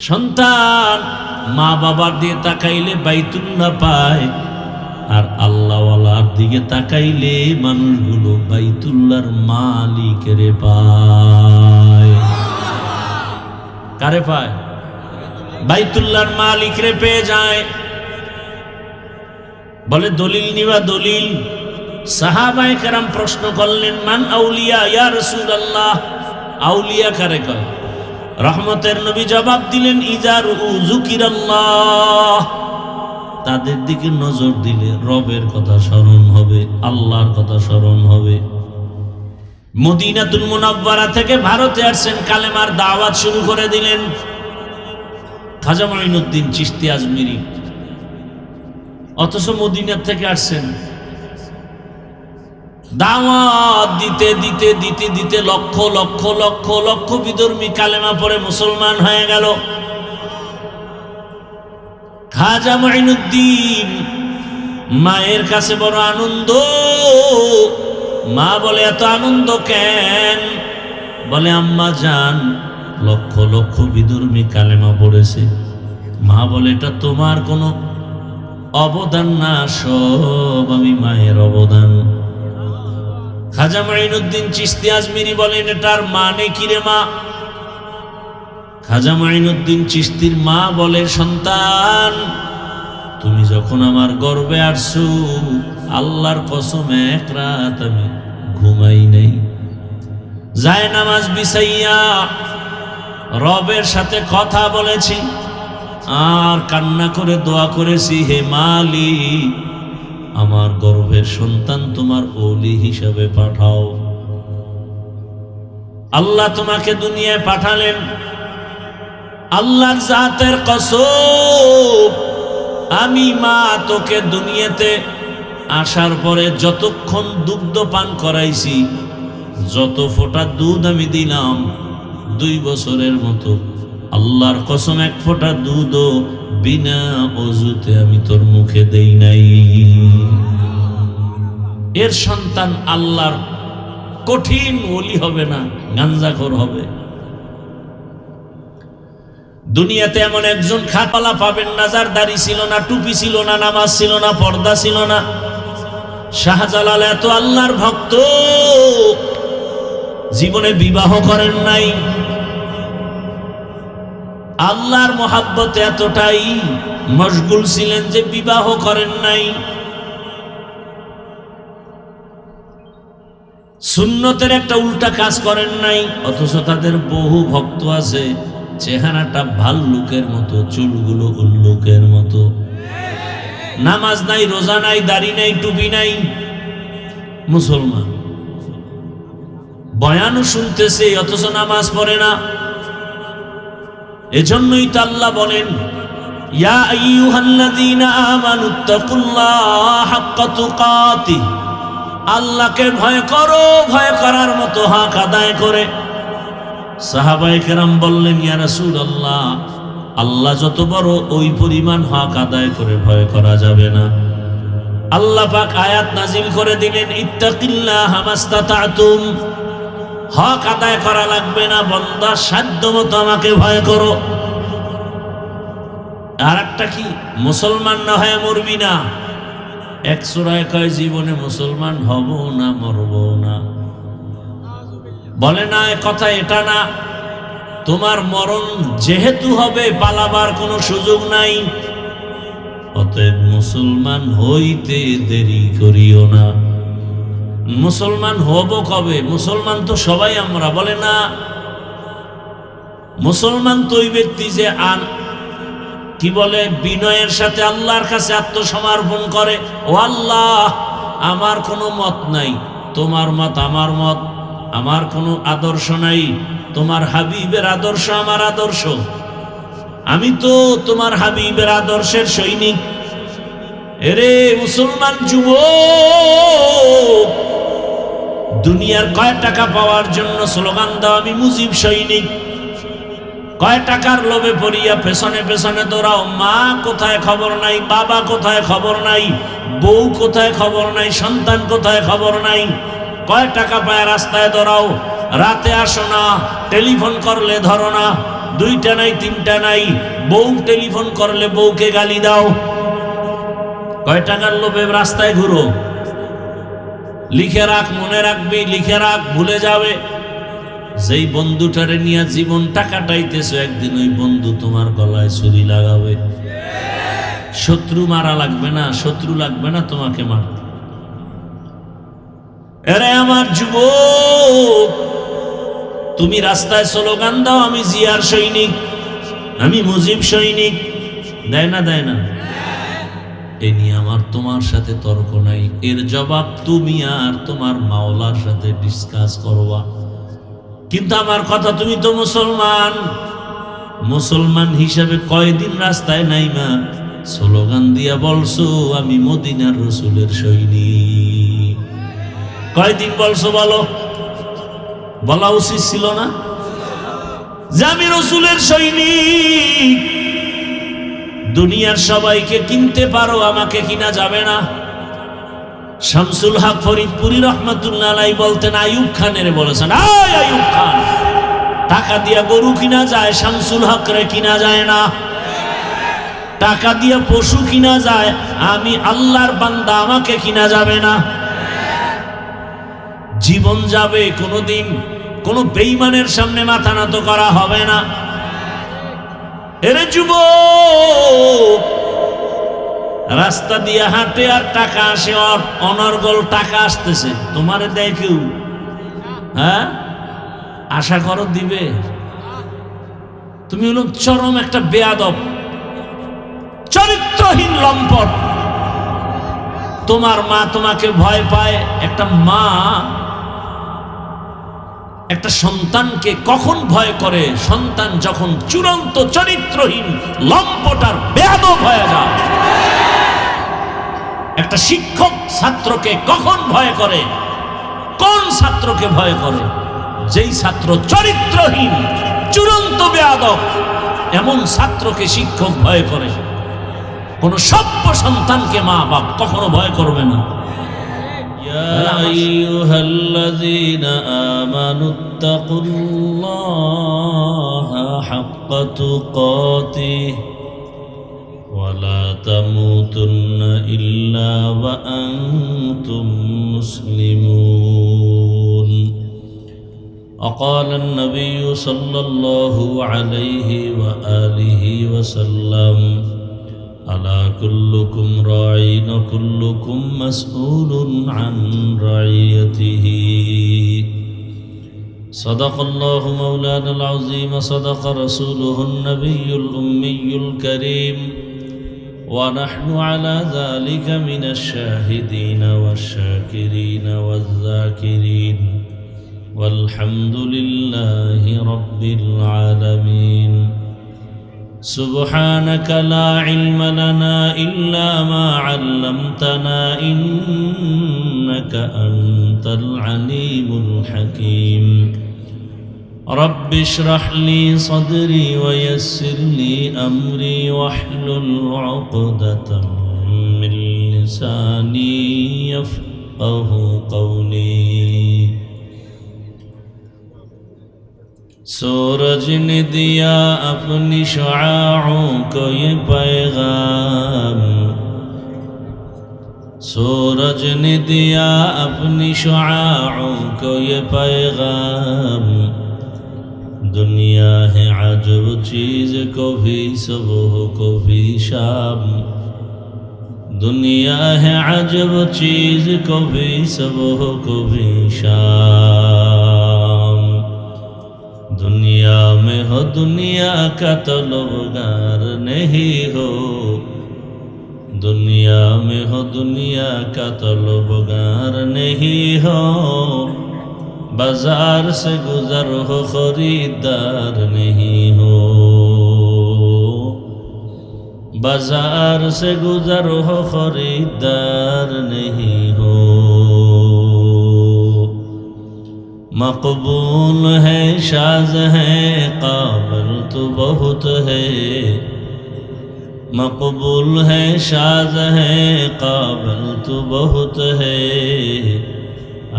সন্তান মা বাবার দিকে তাকাইলে বাইতুল্লাহ পায়, আর আল্লাহওয়ালার দিকে তাকাইলে মানুষগুলো বাইতুল্লাহর মালিকের পায়। কারে পায়? বাইতুল্লাহর মালিকরে পেয়ে যায়। বলে দলিল নিবা দলিল। সাহাবায়ে কেরাম প্রশ্ন করলেন, মান আউলিয়া ইয়া রাসূলুল্লাহ, আউলিয়া কারে কয়? রহমতের নবী জবাব দিলেন, ইজার যুকিরাল্লাহ, তাদের দিকে নজর দিলে রবের কথা স্মরণ হবে, আল্লাহর কথা স্মরণ হবে। মদিনাতুল মুনাওয়ারা থেকে ভারতে আসছেন, কালেমার দাওয়াত শুরু করে দিলেন খাজা মাইনুদ্দিন চিশতি আজমিরি, অথচ মদিনা থেকে আসছেন। দাওয়াত দিতে দিতে দিতে দিতে লক্ষ লক্ষ লক্ষ লক্ষ বিধর্মী কালেমা পড়ে মুসলমান হয়ে গেল। খাজা মাইনুদ্দিন মায়ের কাছে বড় আনন্দ। মা বলে, এত আনন্দ কেন? বলে, আম্মা জান, লক্ষ লক্ষ বিধর্মী কালেমা পড়েছে। মা বলে, এটা তোমার কোনো অবদান না, সব আমি মায়ের অবদান। খাজা মাইনুদ্দিন চিশতি আজমিরি বলেন, এটার মানে কি রে মা? খাজা মাইনুদ্দিন চিশতির মা বলে, সন্তান, তুমি যখন আমার গর্ভে আসছো, আল্লাহর কসম এক রাত আমি ঘুমাই নাই, যায় নামাজ বিছাইয়া রবের সাথে কথা বলেছি, আর কান্না করে দোয়া করেছি, হে মালিক, আমার গর্ভের সন্তান তোমার ওলি হিসাবে পাঠাও। আল্লাহ তোমাকে দুনিয়ায় পাঠালেন, আল্লাহর জাতের কসম, আমি মা তোকে দুনিয়াতে আসার পরে যতক্ষণ দুগ্ধ পান করাইছি, যত ফোঁটা দুধ আমি দিলাম 2 বছরের মতো, আল্লাহর কসম এক ফোঁটা দুধও বিনা অজুতে আমি তোর মুখে দেই নাই। এর সন্তান আল্লাহর কঠিন ওলি হবে না, গাঞ্জাখোর হবে। দুনিয়াতে এমন একজন খাটপালা পাবেন না যার দাড়ি ছিল না, টুপি ছিল না, নামাজ ছিল না, পর্দা ছিল না। শাহজালাল এত আল্লাহর ভক্ত, জীবনে বিবাহ করেন নাই, আল্লাহর মহাব্বতে এতটাই মশগুল ছিলেন যে বিবাহ করেন নাই। সুন্নতের একটা উল্টা কাজ করেন নাই, অথচ তাদের বহু ভক্ত আছে, চেহারাটা ভাল্লুকের মতো, চুলগুলো উল্লুকের মতো, নামাজ নাই, রোজা নাই, দাড়ি নাই, টুপি নাই, মুসলমান, বয়ানও শুনতেছে অথচ নামাজ পড়ে না। এজন্যই তো আল্লাহ বলেন, ইয়া আইয়ুহাল্লাযীনা আমানুত্তাকুল্লাহা হাক্কা তুকাতিহ, আল্লাহকে ভয় করো, ভয় করার মতো হক আদায় করে। সাহাবায়ে কেরাম বললেন, ইয়া রাসূলুল্লাহ, আল্লাহ যত বড়, ওই পরিমাণ হক আদায় করে ভয় করা যাবে না। আল্লাহ পাক আয়াত নাজিল করে দিলেন, ইত্তাকিল্লাহা মাস্তাতা'তুম, হক আদায় করা লাগবে না, বান্দা সাধ্য মতো আমাকে ভয় করো। আর একটা কি, মুসলমান না হয়ে মরবি না। এক সূরায় কয়, জীবনে মুসলমান হব না, মরব না। বলে না, কথা এটা না, তোমার মরণ যেহেতু হবে, পালাবার কোনো সুযোগ নাই, অতএব মুসলমান হইতে দেরি করিও না। মুসলমান হব কবে? মুসলমান তো সবাই আমরা। বলে না, মুসলমান তো ওই ব্যক্তি যে কি বলে, বিনয়ের সাথে আল্লাহর কাছে আত্মসমর্পণ করে, ও আল্লাহ, আমার কোনো মত নাই, তোমার মত আমার মত, আমার কোনো আদর্শ নাই, তোমার হাবিবের আদর্শ আমার আদর্শ, আমি তো তোমার হাবিবের আদর্শের সৈনিক। এরে মুসলমান যুবক, দুনিয়ার কয় টাকা পাওয়ার জন্য স্লোগান দাও, আমি মুজিব সৈনিক। কয় টাকার লোভে পড়িয়া পেছনে পেছনে দৌড়াও, মা কোথায় খবর নাই, বাবা কোথায় খবর নাই, বউ কোথায় খবর নাই, সন্তান কোথায় খবর নাই। কয় টাকা পায় রাস্তায় দৌড়াও, রাতে আসো না, টেলিফোন করলে ধরো না, দুইটা নাই তিনটা নাই, বউ টেলিফোন করলে বউকে গালি দাও, কয় টাকার লোভে রাস্তায় ঘুরো। লিখে রাখ, মনে রাখবি, লিখে রাখ, ভুলে যাবে। যেই বন্ধুটারে নিয়ে জীবনটা কাটাইতেছো, একদিন ওই বন্ধু তোমার গলায় ছুরি লাগাবে। শত্রু মারা লাগবে না, শত্রু লাগবে না তোমাকে মারতে। আরে আমার যুবক, তুমি রাস্তায় স্লোগান দাও, আমি জিয়ার সৈনিক, আমি মুজিব সৈনিক, দেয় না? দেয় না? এ নিয়ে আমার তোমার সাথে তর্ক নাই। এর জবাব তুমি আর তোমার মাওলার সাথে ডিসকাস করবা। কিন্তু আমার কথা, তুমি তো মুসলমান, মুসলমান হিসাবে কয়দিন রাস্তায় নাইমা স্লোগান দিয়া বলছো আমি মদিনার রসুলের সৈনিক? কয়দিন বলছো বলো? বলা উচিত ছিল না যে আমি রসুলের সৈনিক? দুনিয়ার সবাইকে কিনতে পারো, আমাকে কিনা যাবে না। শামসুল হক ফরিদপুরি রহমাতুল্লাহ আলাইহি বলতেন, আইয়ুব খানের বলেছেন, আইয়ুব খান, টাকা দিয়া গরু কিনা যায়, শামসুল হক রে কিনা যায় না। টাকা দিয়া পশু কিনা যায়, আমি আল্লাহর বান্দা, আমাকে কিনা যাবে না। জীবন যাবে, কোনোদিন কোনো বেঈমানের সামনে মাথা নত করা হবে না। এরে যুবক, রাস্তা দিয়ে হাঁটে আর টাকা আসে, অনর্গল টাকা আসতেছে, তোমারে দেয় কেউ? হ্যাঁ, আশা করো দিবে? তুমি হলো চরম একটা বেয়াদব, চরিত্রহীন লম্পট। তোমার মা তোমাকে ভয় পায়। একটা মা একটা সন্তানকে কখন ভয় করে? সন্তান যখন চূড়ান্ত চরিত্রহীন লম্পট আর বেয়াদব হয়ে যায়। একটা শিক্ষক ছাত্রকে কখন ভয় করে? কোন ছাত্রকে ভয় করে? যেই ছাত্র চরিত্রহীন, চূড়ান্ত বেয়াদব, এমন ছাত্রকে শিক্ষক ভয় করে। কোন সভ্য সন্তানকে মা বাপ কখনো ভয় করবে না। ইয়া আইয়ুহাল্লাযীনা আমানুত্তাকুল্লাহা হাক্কা তুকাতিহি ওয়া লা তামুতুন্না ইল্লা ওয়া আনতুম মুসলিমুন। وقال النبي صلى الله عليه وآله وسلم ألا كلكم راع وكلكم مسؤول عن رعيته. صدق الله مولانا العظيم، صدق رسوله النبي الأمي الكريم، ونحن على ذلك من الشاهدين والشاكرين والذاكرين، والحمد لله رب العالمين. سبحانك لا علم لنا إلا ما علمتنا إنك أنت العليم الحكيم. رب اشرح لي صدري ويسر لي أمري واحلل عقدة من لساني يفقه قولي. सूरज ने दिया अपनी शुआओं को ये पैगाम, सूरज ने दिया अपनी शुआओं को ये पैगाम। दुनिया है अजब चीज़, कभी सुबह कभी शाम। दुनिया है अजब चीज़, कभी सुबह कभी शाम। दुनिया में हो दुनिया का तलबगार नहीं हो, दुनिया में हो दुनिया का तलबगार नहीं हो। बाजार से गुजर हो खरीदार नहीं हो, बाजार से गुजर हो खरीदार नहीं हो। मकबूल है शाज़ है काबिल तो बहुत है, मकबूल है शाज़ है काबिल तो बहुत है।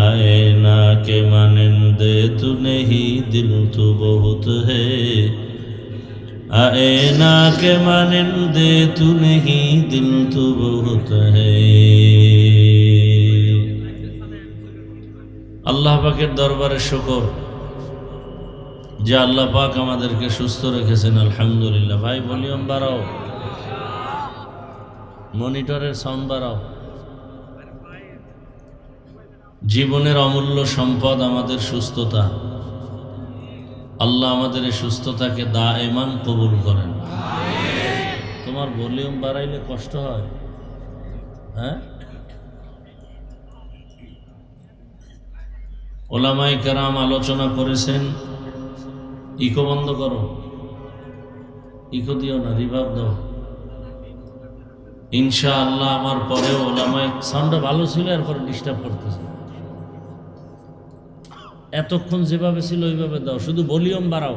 आईना के मानंदे तू नहीं दिल तो बहुत है, आए ना के मानिंदे तू नहीं दिल तो बहुत है। আল্লাহ পাকের দরবারে শুকর যে আল্লাহ পাক আমাদেরকে সুস্থ রেখেছেন, আলহামদুলিল্লাহ। ভাই ভলিউম বাড়াও, মনিটরের সাউন্ড বাড়াও। জীবনের অমূল্য সম্পদ আমাদের সুস্থতা। আল্লাহ আমাদের এই সুস্থতাকে দায়েমান কবুল করেন। তোমার ভলিউম বাড়াইলে কষ্ট হয়, হ্যাঁ? ওলামায়ে কেরাম আলোচনা করেছেন। ইকো বন্ধ করো, ইকো দিও না, রিভাব দাও। ইনশাআল্লাহ আমার পরে ওলামায়ে, সাউন্ডটা ভালো ছিল, এরপরে ডিস্টার্ব করতেছে। এতক্ষণ যেভাবে ছিল ওইভাবে দাও, শুধু ভলিউম বাড়াও।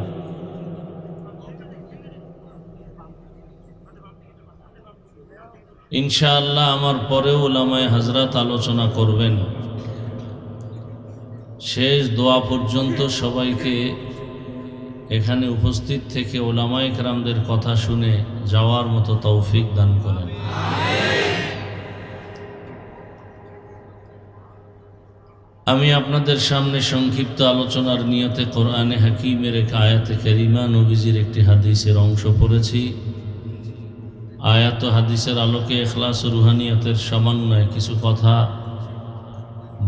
ইনশাআল্লাহ আমার পরেও ওলামায়ে হযরত আলোচনা করবেন। শেষ দোয়া পর্যন্ত সবাইকে এখানে উপস্থিত থেকে ওলামায়ে কেরামদের কথা শুনে যাওয়ার মতো তৌফিক দান করেন। আমি আপনাদের সামনে সংক্ষিপ্ত আলোচনার নিয়তে কোরআনে হাকিমের এক আয়াতে কারিমা, নবীজির একটি হাদিসের অংশ পড়েছি। আয়াত ও হাদিসের আলোকে ইখলাস ও রুহানিয়াতের সমন্বয়ে কিছু কথা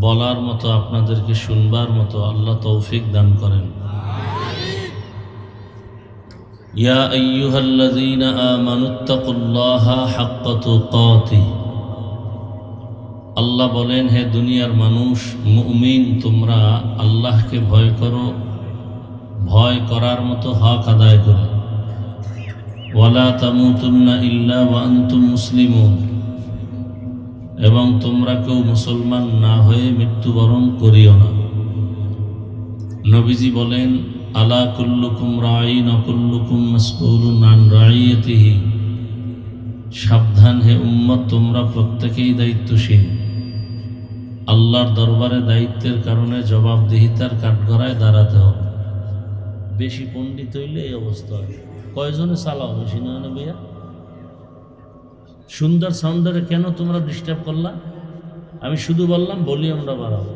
বলার মতো, আপনাদেরকে শুনবার মতো আল্লাহ তৌফিক দান করেন। ইয়া আইয়ুহাল্লাযীনা আমানুত্তাকুল্লাহা হাক্কা তুকাতিহ। আল্লাহ বলেন, হে দুনিয়ার মানুষ, মুমিন, তোমরা আল্লাহকে ভয় করো, ভয় করার মতো হক আদায় করে। ওয়ালা তামুতুন্না ইল্লা ওয়া আনতুম মুসলিমুন। এবং তোমরা কেউ মুসলমান না হয়ে মৃত্যুবরণ করিও না। নবীজি বলেন, আলা কুল্লুকুম রাঈন ওয়া কুল্লুকুম মাসউলুন আন রাঈয়াতিহি। সাবধান হে উম্মত, তোমরা প্রত্যেকেই দায়িত্বশীল। আল্লাহর দরবারে দায়িত্বের কারণে জবাবদিহিতার কাঠগড়ায় দাঁড়াতে হবে। বেশি পণ্ডিত হইলে এই অবস্থা হয়। কয়জনে চালাও, বেশি নয় না ভাইয়া? সুন্দর সাউন্ডারে কেন তোমরা ডিস্টার্ব করলা? আমি শুধু বললাম ভলিউমটা বাড়াও।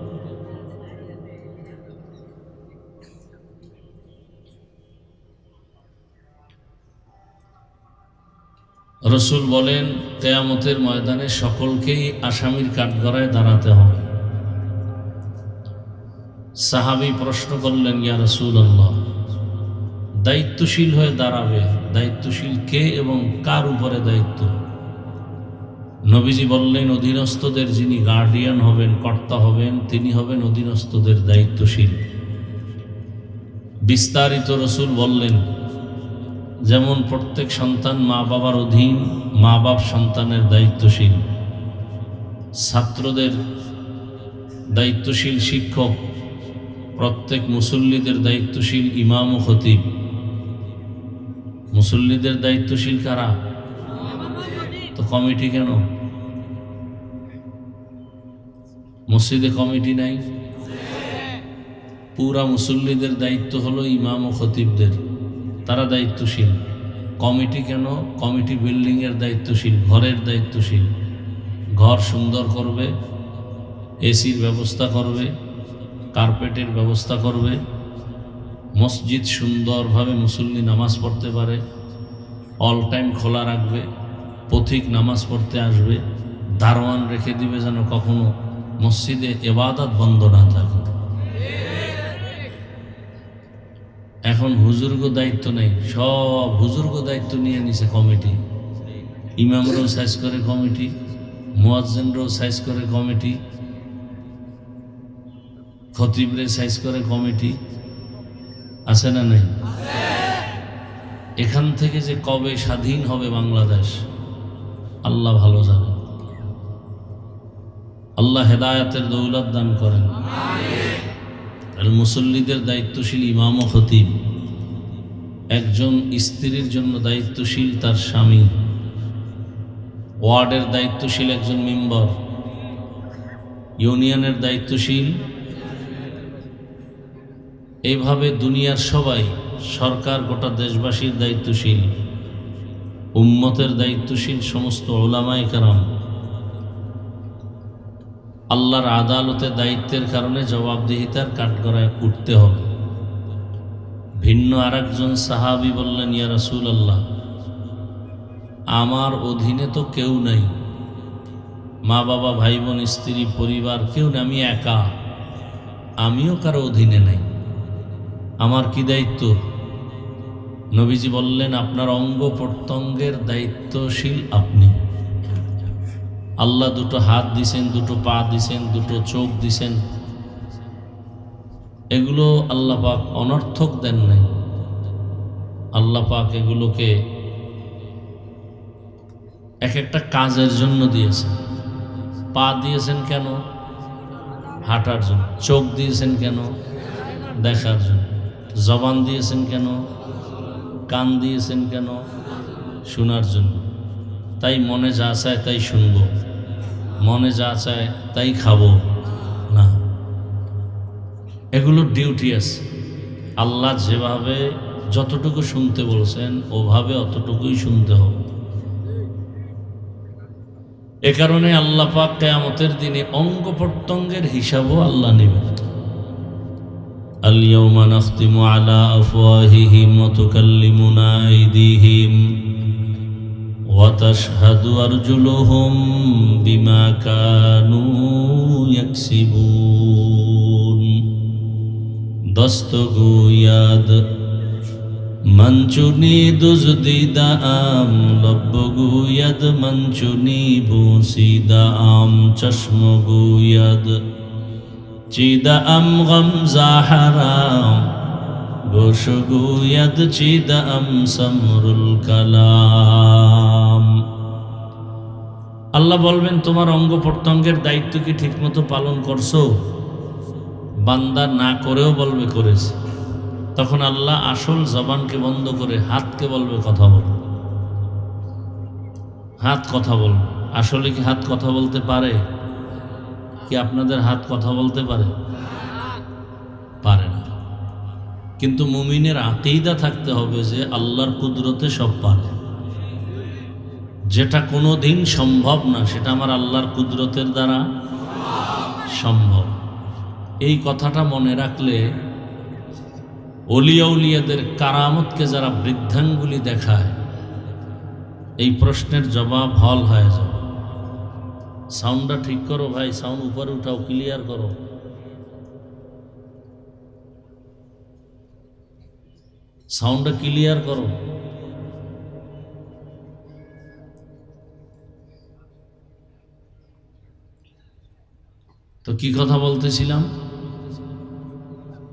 রসুল বলেন, কিয়ামতের ময়দানে সকলকেই আসামির কাঠগড়ায় দাঁড়াতে হবে। সাহাবী প্রশ্ন করলেন, ইয়া রাসূলুল্লাহ, দায়িত্বশীল হয়ে দাঁড়াবে, দায়িত্বশীল কে এবং কার উপরে দায়িত্ব? নবীজি বললেন, অধীনস্থদের যিনি গার্ডিয়ান হবেন, কর্তা হবেন, তিনি হবেন অধীনস্থদের দায়িত্বশীল। বিস্তারিত রসুল বললেন, যেমন প্রত্যেক সন্তান মা বাবার অধীন, মা বাপ সন্তানের দায়িত্বশীল। ছাত্রদের দায়িত্বশীল শিক্ষক, প্রত্যেক মুসল্লিদের দায়িত্বশীল ইমাম ও খতিব। মুসল্লিদের দায়িত্বশীল কারা? তো কমিটি কেন? মসজিদে কমিটি নাই? পুরা মুসল্লিদের দায়িত্ব হলো ইমাম ও খতিবদের, তারা দায়িত্বশীল। কমিটি কেন? কমিটি বিল্ডিংয়ের দায়িত্বশীল, ঘরের দায়িত্বশীল। ঘর সুন্দর করবে, এসির ব্যবস্থা করবে, কার্পেটের ব্যবস্থা করবে, মসজিদ সুন্দরভাবে মুসল্লি নামাজ পড়তে পারে, অল টাইম খোলা রাখবে, পথিক নামাজ পড়তে আসবে, দারোয়ান রেখে দিবে যেন কখনো মসজিদে ইবাদত বন্ধ না থাকে। এখন হুজুর্গ দায়িত্ব নেই, সব হুজুর্গ দায়িত্ব নিয়ে নিছে কমিটি। ইমামরাও সাইজ করে কমিটি, মুয়াজ্জিনরাও সাইজ করে কমিটি, খতিবরে সাইজ করে কমিটি। আছে না নেই? এখান থেকে যে কবে স্বাধীন হবে বাংলাদেশ আল্লাহ ভালো জানেন। আল্লাহ হেদায়েতের দৌলত দান করেন। আর মুসল্লিদের দায়িত্বশীল ইমাম ও খতিব। একজন স্ত্রীর জন্য দায়িত্বশীল তার স্বামী, ওয়ার্ডের দায়িত্বশীল একজন মেম্বার, ইউনিয়নের দায়িত্বশীল। এইভাবে দুনিয়ার সবাই সরকার গোটা দেশবাসীর দায়িত্বশীল, উম্মতের দায়িত্বশীল সমস্ত উলামায়ে কেরাম আল্লাহর আদালতে দায়িত্বের কারণে জবাবদিহিতার কাঠগড়ায় উঠতে হবে। ভিন্ন আরেকজন সাহাবী বললেন, ইয়া রাসূলুল্লাহ, আমার অধীনে তো কেউ নাই, মা বাবা ভাই বোন স্ত্রী পরিবার কেউ নেই, আমি একা, আমিও কারো অধীনে নাই, আমার কি দায়িত্ব? নবীজি বললেন, আপনার অঙ্গ প্রত্যঙ্গের দায়িত্বশীল আপনি। আল্লাহ দুটো হাত দিছেন, দুটো পা দিছেন, দুটো চোখ দিছেন, এগুলো আল্লাহ পাক অনর্থক দেন নাই। আল্লাহ পাক এগুলোকে এক একটা কাজের জন্য দিয়েছেন। পা দিয়েছেন কেন? হাঁটার জন্য। চোখ দিয়েছেন কেন? দেখার জন্য। জবান দিয়েছেন কেন? কান দিয়েছেন কেন? শোনার জন্য। তাই মনে যা চায় তাই শুনব, মনে যা চায় তাই খাবো না, এগুলো ডিউটি আছে। আল্লাহ যেভাবে যতটুকু শুনতে বলছেন ওভাবে অতটুকুই শুনতে হবে। এ কারণে আল্লাহ পাক কিয়ামতের দিনে অঙ্গ প্রত্যঙ্গের হিসাবও আল্লাহ নেবেন। আল-ইয়াওমা নাখতিমু আলা আফওয়াহিহিম ওয়া তুকাল্লিমুনা আইদিহিম ওয়া তাশহাদু আরজুলুহুম বিমা কানু ইয়াকসিবুন। দস্তগোয়াদ মঞ্চুনি দুজদিদা আম লব্বগুয়াদ মঞ্চুনি বুসিদা আম চশমগুয়াদ চিদা আম গমজা হারাম গোশগুয়াদ চিদা আম সমরুল কালাম। আল্লাহ বলবেন, তোমার অঙ্গ প্রত্যঙ্গের দায়িত্ব কি ঠিকমতো পালন করছো? বান্দা না করেও বলবে করেছে। তখন আল্লাহ আসল জবানকে বন্ধ করে হাতকে বলবে কথা বল। হাত কথা বলবে। আসলে কি হাত কথা বলতে পারে? কি আপনাদের হাত কথা বলতে পারে? পারে না। কিন্তু মুমিনের আকীদা থাকতে হবে যে আল্লাহর কুদরতে সব পারে। যেটা কোনো দিন সম্ভব না সেটা আমার আল্লাহর কুদরতের দ্বারা সম্ভব। এই কথাটা মনে রাখলে ওলিয়া উলিয়াদের কারামতকে যারা বৃদ্ধাঙ্গুলি দেখায়, এই প্রশ্নের জবাব হল হয়ে যাবে। সাউন্ডটা ঠিক করো ভাই, সাউন্ড উপরে উঠাও, ক্লিয়ার করো। সাউন্ডটা ক্লিয়ার করো। তো কি কথা বলতেছিলাম?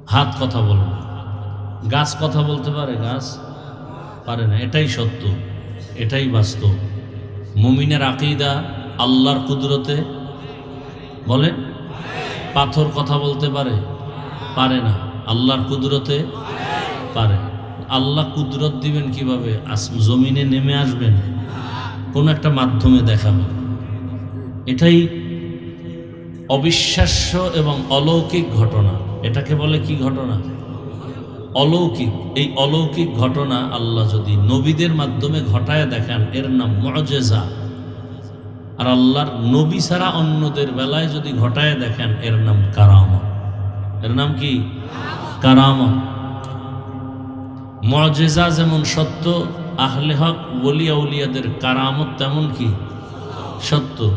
হাত কথা বলবে। গাছ কথা বলতে পারে? গাছ পারে না। এটাই সত্য, এটাই বাস্তব। মুমিনের আকীদা আল্লাহর কুদরতে বলে। পাথর কথা বলতে পারে? পারে না। আল্লাহর কুদরতে পারে। আল্লাহ কুদরত দিবেন কিভাবে? জমিনে নেমে আসবেন, কোন একটা মাধ্যমে দেখাবেন। এটাই অবিশ্বাস্য এবং অলৌকিক ঘটনা। এটাকে বলে কি ঘটনা? অলৌকিক। এই অলৌকিক ঘটনা আল্লাহ যদি নবীদের মাধ্যমে ঘটায় দেখান এর নাম মুআজিজা। আর আল্লাহর নবী ছাড়া অন্যদের বেলায় যদি ঘটায় দেখেন এর নাম কারামত। এর নাম কি? কারামত। মুআজিজা যেমন সত্য, আহলে হক ওলিয়া উলিয়াদের কারামত তেমন কি সত্য।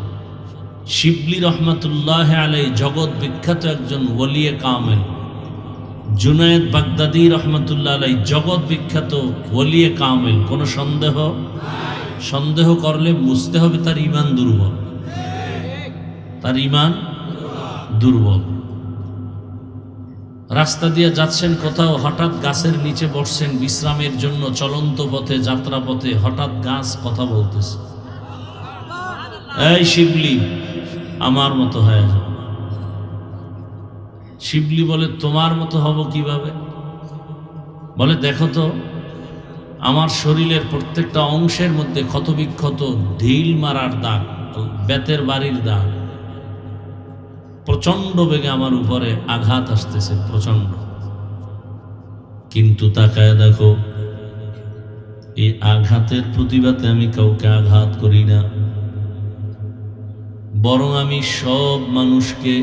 শিবলি রহমতুল্লাহ আলাইহি জগৎ বিখ্যাত একজন ওলিয়ে কামেল। জুনায়েদ বাগদাদি রহমতুল্লাহ আলাইহি জগৎ বিখ্যাত ওলিয়ে কামেল। কোনো সন্দেহ? সন্দেহ করলে বুঝতে হবে তার ঈমান দুর্বল। তার ঈমান দুর্বল। রাস্তা দিয়ে যাচ্ছেন কোথাও, হঠাৎ গাছের নিচে বসছেন বিশ্রামের জন্য, চলন্ত পথে যাত্রা পথে হঠাৎ গাছ কথা বলতেছে, এই শিবলি আমার মতো হয়ে যাও। শিবলি বলে, তোমার মতো হব কিভাবে? বলে, দেখো তো আমার শরীরের প্রত্যেকটা অংশের মধ্যে ক্ষতবিক্ষত ঢিল মারার দাগ, বেতের বাড়ির দাগ। প্রচন্ড বেগে আমার উপরে আঘাত আসতেছে, প্রচন্ড। কিন্তু তাকায় দেখো, এই আঘাতের প্রতিবাদে আমি কাউকে আঘাত করি না, বরং আমি সব মানুষকে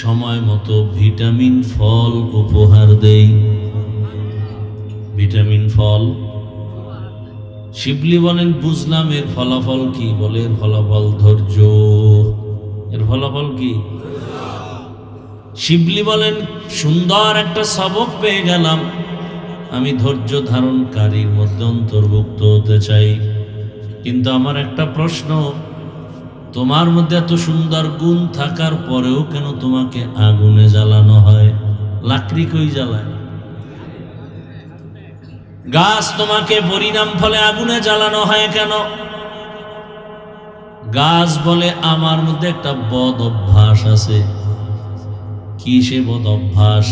সময় মতো ভিটামিন ফল উপহার দেই। ভিটামিন ফল। শিবলি বলেন বুঝলাম এর ফলাফল কি? বলে এর ফলাফল ধৈর্য। এর ফলাফল কি? শিবলি বলেন সুন্দর একটা সবক পেয়ে গেলাম, আমি ধৈর্য ধারণকারীর মধ্যে অন্তর্ভুক্ত হতে চাই। কিন্তু আমার একটা প্রশ্ন, তোমার মধ্যে এত সুন্দর গুণ থাকার পরেও কেন তোমাকে আগুনে জ্বালানো হয়? লাকড়ি কই জ্বালায়? গাছ তোমাকে পরিণাম ফলে আগুনে জ্বালানো হয় কেন? গাছ বলে আমার মধ্যে একটা বদ অভ্যাস আছে। কি সে বদ অভ্যাস?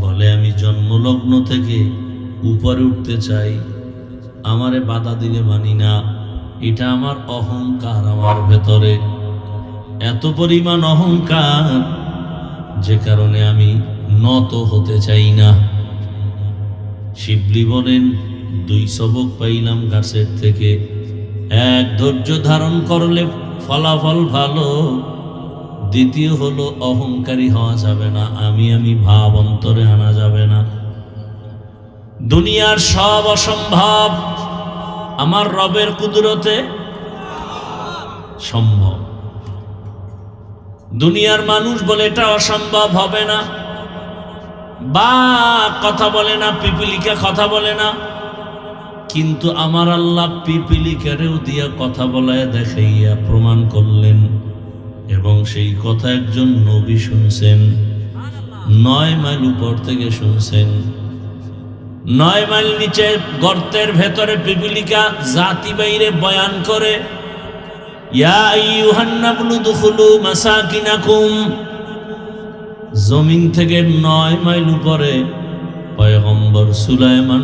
বলে আমি জন্মলগ্ন থেকে উপরে উঠতে চাই, আমারে বাধা দিলে মানি না। এটা আমার অহংকার, আমার ভেতরে এত পরিমাণ অহংকার যে কারণে আমি নত হতে চাই না। শিবলি বলেন দুই সবক পাইলাম গাছের থেকে। এক, ধৈর্য ধারণ করলে ফলাফল ভালো। দ্বিতীয় হলো অহংকারী হওয়া যাবে না, আমি ভাব অন্তরে আনা যাবে না। দুনিয়ার সব অসম্ভব আমার রবের কুদরতে সম্ভব। দুনিয়ার মানুষ বলে এটা অসম্ভব হবে না, বা কথা বলে না, পিপিলিকা কথা বলে না, কিন্তু আমার আল্লাহ পিপিলিকারেও দিয়া কথা বলায় দেখাইয়া প্রমাণ করলেন। এবং সেই কথা একজন নবী শুনছেন, 9 মাইল উপর থেকে শুনছেন। 9 মাইল নিচে গর্তের ভেতরে পিপিলিকা জাতি বাইরে বয়ান করে, ইয়া আইয়ুহান নাবলু দুখুলু মাসাকিনাকুম। জমিন থেকে 9 মাইল উপরে পয়গম্বর সুলাইমান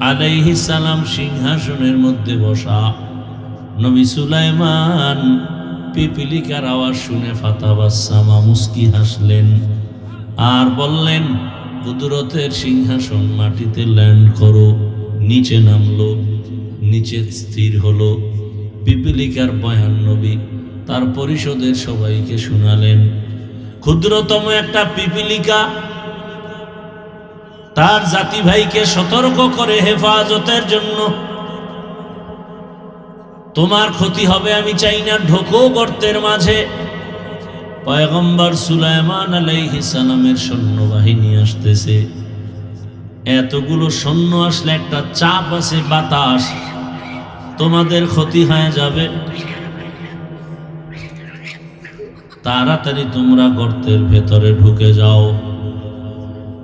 আলাইহিস সালাম সিংহাসনের মধ্যে বসা। নবী সুলাইমান পিপিলিকার আওয়াজ শুনে ফাতাবাসসামা, মুস্কি হাসলেন আর বললেন, কুদরতের সিংহাসন মাটিতে ল্যান্ড করো। নিচে নামলো, নিচে স্থির হলো। পিপিলিকার বয়ান নবী তার পরিষদের সবাইকে শোনালেন। ক্ষুদ্রতম একটা পিপিলিকা তার জাতি ভাইকে সতর্ক করে হেফাজতের জন্য, তোমার ক্ষতি হবে আমি চাই না, ঢোকো গর্তের মাঝে। পয়গম্বর সুলাইমান আলাইহিস সালামের সৈন্যবাহিনী আসতেছে। এতগুলো সৈন্য আসলে একটা চাপ আছে, বাতাস, তোমাদের ক্ষতি হয়ে যাবে। তাড়াতাড়ি তোমরা গর্তের ভেতরে ঢুকে যাও।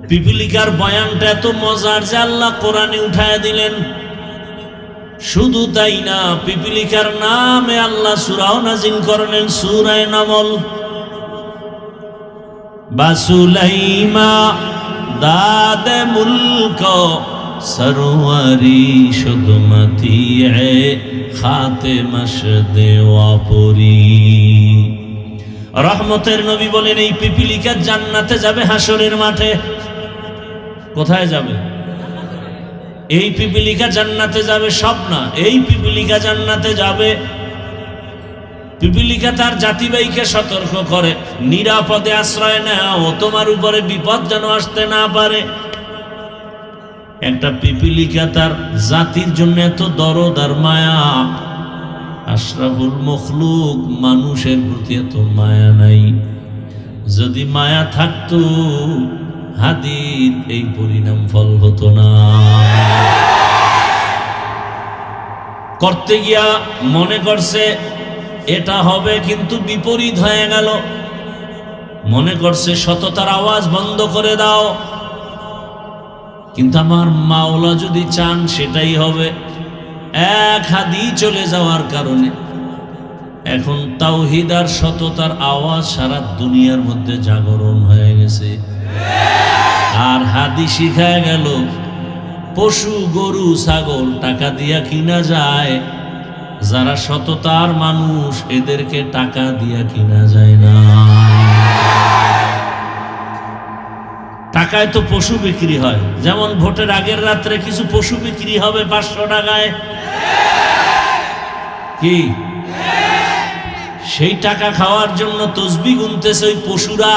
পিপিলিকার বয়ানটা এত মজার যে আল্লাহ কোরআনে উঠায় দিলেন। শুধু তাই না, পিপিলিকার নামে আল্লাহ সূরাও নাযিল করলেন, সূরা নামল। বাসুলাইমা দাদে মুলক সরওয়ারি শুদমতি হে খাতে মশদে ওয়াপুরি। রহমতের নবী বলেন এই পিপিলিকা জান্নাতে যাবে হাসরের মাঠে। কোথায় যাবে? এই পিপিলিকা জান্নাতে যাবে, সব না, এই পিপিলিকা জান্নাতে যাবে। পিপিলিকা তার জাতিভাইকে সতর্ক করে, নিরাপদে আশ্রয় নাও, তোমার উপরে বিপদ যেন আসতে না পারে। একটা পিপিলিকা তার জাতির জন্য এত দরদ আর মায়া। আশরাফুল মখলুক মানুষের প্রতি এত মায়া নাই। যদি মায়া থাকতো হাদির এই পরিণাম ফল হতো না। করতে গিয়া মনে করছে এটা হবে, কিন্তু বিপরীত হয়ে গেল। মনে করছে সততার আওয়াজ বন্ধ করে দাও, কিন্তু আমার মাওলা যদি চান সেটাই হবে। এক হাদি চলে যাওয়ার কারণে এখন তাওহীদ আর সততার আওয়াজ সারা দুনিয়ার মধ্যে জাগরণ হয়ে গেছে। আর হাদি শিখায় গেল পশু, গরু, ছাগল টাকা দিয়া কিনা যায়, যারা সততার মানুষ এদেরকে টাকা দিয়া কিনা যায় না। টাকায় তো পশু বিক্রি হয়, যেমন ভোটের আগের রাত্রে কিছু পশু বিক্রি হবে 500 টাকায়, কি সেই টাকা খাওয়ার জন্য তসবিহ গুনতেছে ওই পশুরা?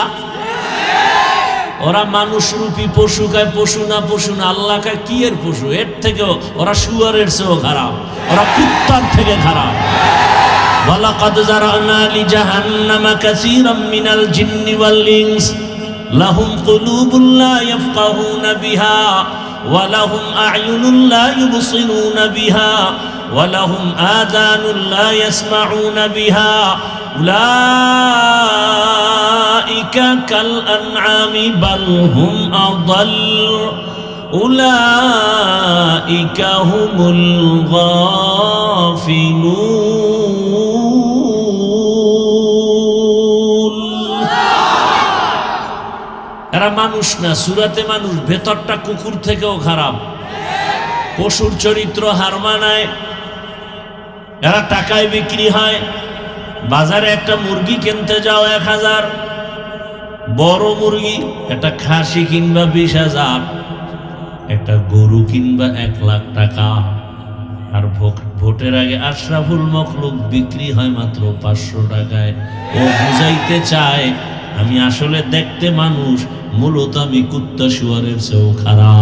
ওরা মানুষ রূপী পশু খায়, পশু না পশু না, আল্লাহ খায় কি এর পশু? এর থেকেও ওরা শুয়ারের চেয়েও খারাপ, ওরা কুত্তার থেকে খারাপ। ওয়ালাকাদ যারানা লিজাহান্নামা কাসীরাম মিনাল জিন্নি ওয়াল ইনস লাহুম কুলুবুন লা ইয়াফকাহুনা বিহা ওয়া লাহুম আ'য়ুনুন লা ইউবসিরুনা বিহা ওয়া লাহুম আযানুন লা ইয়াসমাউনা বিহা উলাইকা কাল আনআমি বাল হুম আদাল উলাইকা হুমুল গাফিলুন। এরা মানুষ না, সূরাতে মানুষ, ভেতরটা কুকুর থেকেও খারাপ, পশুর চরিত্র হার মানায়। এরা টাকায় বিক্রি হয়। বাজারে একটা মুরগি কিনতে যাও 1000, বড় মুরগি একটা খাসি কিনবা 20,000, একটা গরু কিনবা 1 লাখ টাকা। আর ভোটের আগে আশরাফুল মখলুক বিক্রি হয় মাত্র 500 টাকায়। ও বুঝাইতে চায় আমি আসলে দেখতে মানুষ, মূলত আমি কুত্তা শুয়ারের চেয়েও খারাপ।